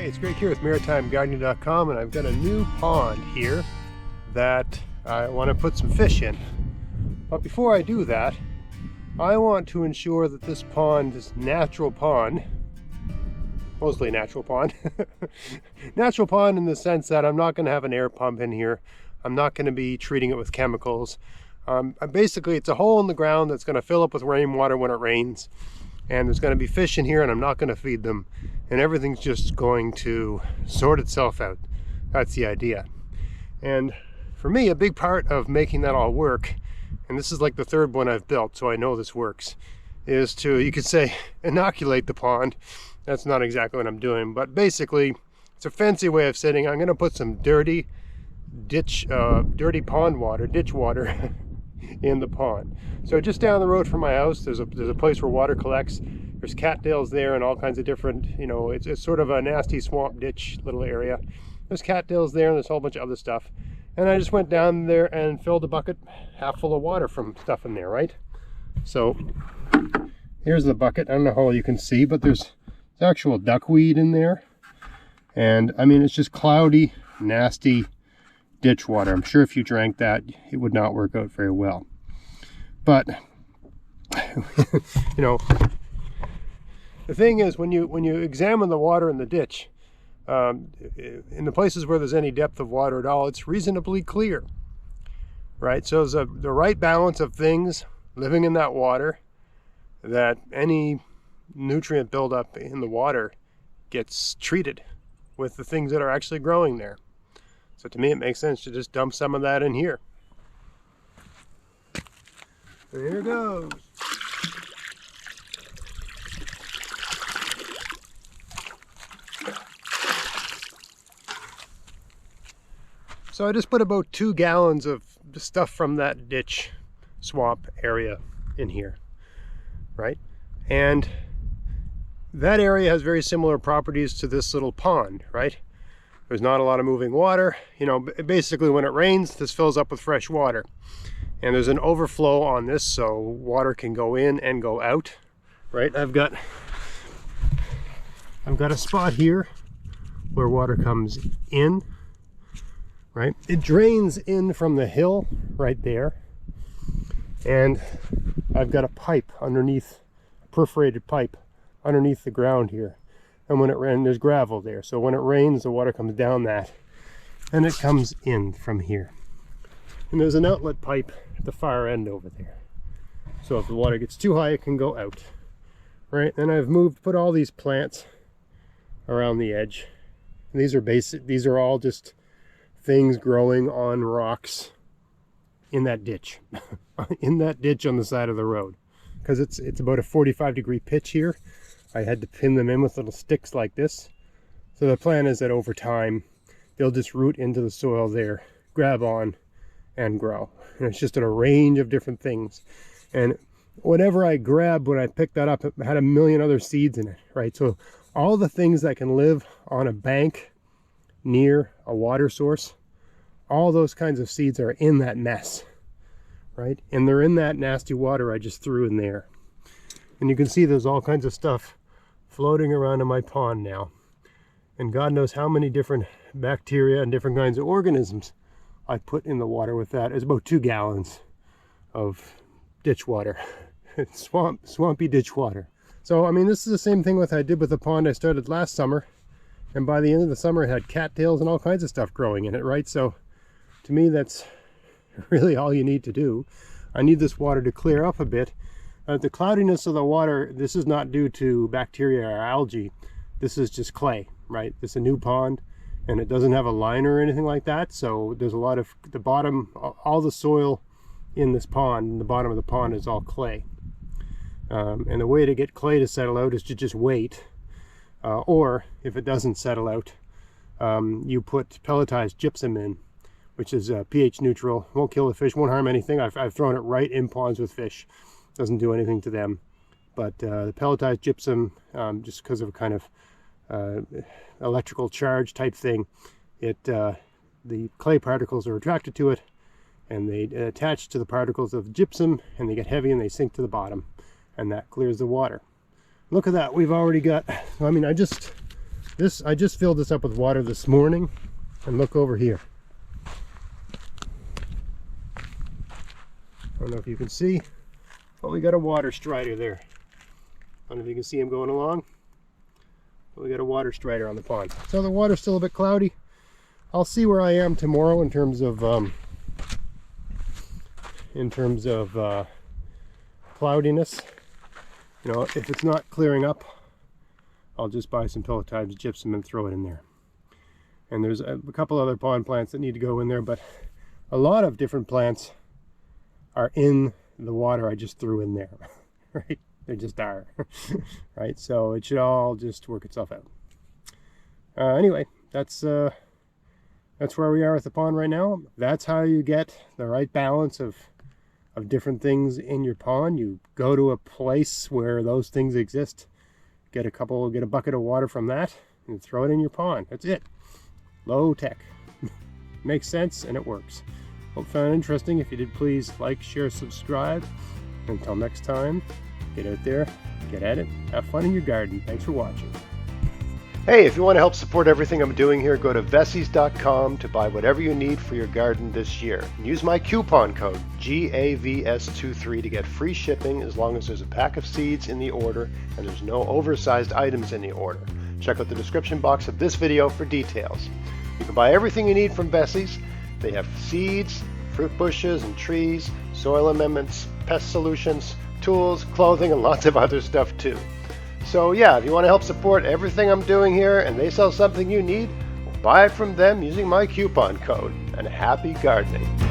it's Greg here with MaritimeGardening.com, and I've got a new pond here that I want to put some fish in. But before I do that, I want to ensure that this pond, this natural pond, mostly natural pond, natural pond in the sense that I'm not going to have an air pump in here. I'm not going to be treating it with chemicals. Basically, it's a hole in the ground that's going to fill up with rainwater when it rains. And there's going to be fish in here, and I'm not going to feed them. And everything's just going to sort itself out. That's the idea. And for me, a big part of making that all work, and this is like the third one I've built, so I know this works, is to, you could say, inoculate the pond. That's not exactly what I'm doing, but basically, it's a fancy way of saying I'm going to put some dirty pond water, ditch water, in the pond. So just down the road from my house, there's a place where water collects. There's cattails there and all kinds of different, it's sort of a nasty swamp ditch little area. There's cattails there and there's a whole bunch of other stuff. And I just went down there and filled a bucket half full of water from stuff in there, right? So here's the bucket. I don't know how you can see, but there's actual duckweed in there. And I mean, it's just cloudy, nasty ditch water. I'm sure if you drank that, it would not work out very well. But the thing is, when you examine the water in the ditch, in the places where there's any depth of water at all, it's reasonably clear, right? So there's the right balance of things living in that water, that any nutrient buildup in the water gets treated with the things that are actually growing there. So to me, it makes sense to just dump some of that in here. There it goes. So I just put about 2 gallons of stuff from that ditch swamp area in here, right? And that area has very similar properties to this little pond, right? There's not a lot of moving water. Basically when it rains, this fills up with fresh water. And there's an overflow on this, so water can go in and go out, right? I've got a spot here where water comes in, right? It drains in from the hill right there. And I've got a pipe underneath, a perforated pipe underneath the ground here. And when it rains, there's gravel there. So when it rains, the water comes down that and it comes in from here. And there's an outlet pipe at the far end over there. So if the water gets too high, it can go out, right? And I've put all these plants around the edge. And these are all just things growing on rocks in that ditch, in that ditch on the side of the road. Because it's about a 45-degree pitch here. I had to pin them in with little sticks like this. So the plan is that over time, they'll just root into the soil there, grab on, and grow. And it's just a range of different things. And whatever I grabbed when I picked that up, it had a million other seeds in it, right? So all the things that can live on a bank near a water source, all those kinds of seeds are in that mess, right? And they're in that nasty water I just threw in there. And you can see there's all kinds of stuff floating around in my pond now. And God knows how many different bacteria and different kinds of organisms I put in the water with that. It's about 2 gallons of ditch water. It's swampy ditch water. So, I mean, this is the same thing I did with the pond I started last summer. And by the end of the summer, it had cattails and all kinds of stuff growing in it, right? So, to me, that's really all you need to do. I need this water to clear up a bit. The cloudiness of the water, this is not due to bacteria or algae. This is just clay, right? It's a new pond and it doesn't have a liner or anything like that. So there's a lot of the bottom, all the soil in this pond, the bottom of the pond is all clay. And the way to get clay to settle out is to just wait. Or if it doesn't settle out, you put pelletized gypsum in, which is pH neutral, won't kill the fish, won't harm anything. I've thrown it right in ponds with fish. Doesn't do anything to them. But the pelletized gypsum, just because of a kind of electrical charge type thing, the clay particles are attracted to it and they attach to the particles of gypsum and they get heavy and they sink to the bottom, and that clears the water. Look at that, we've already got, I mean, I just I just filled this up with water this morning, and look over here. I don't know if you can see, but we got a water strider there. I don't know if you can see him going along, but we got a water strider on the pond. So the water's still a bit cloudy. I'll see where I am tomorrow in terms of cloudiness. You know, if it's not clearing up, I'll just buy some pelletized gypsum and throw it in there. And there's a couple other pond plants that need to go in there, but a lot of different plants are in the water I just threw in there, right? They just are, right? So it should all just work itself out. Anyway, that's where we are with the pond right now. That's how you get the right balance of different things in your pond. You go to a place where those things exist, get a bucket of water from that, and throw it in your pond. That's it. Low tech. Makes sense, and it works. Hope you found it interesting. If you did, please like, share, subscribe. Until next time, get out there, get at it, have fun in your garden. Thanks for watching. Hey, if you want to help support everything I'm doing here, go to vessies.com to buy whatever you need for your garden this year. And use my coupon code GAVS23 to get free shipping as long as there's a pack of seeds in the order and there's no oversized items in the order. Check out the description box of this video for details. You can buy everything you need from Vessies. They have seeds, fruit bushes and trees, soil amendments, pest solutions, tools, clothing, and lots of other stuff too. So yeah, if you want to help support everything I'm doing here and they sell something you need, buy it from them using my coupon code. And happy gardening.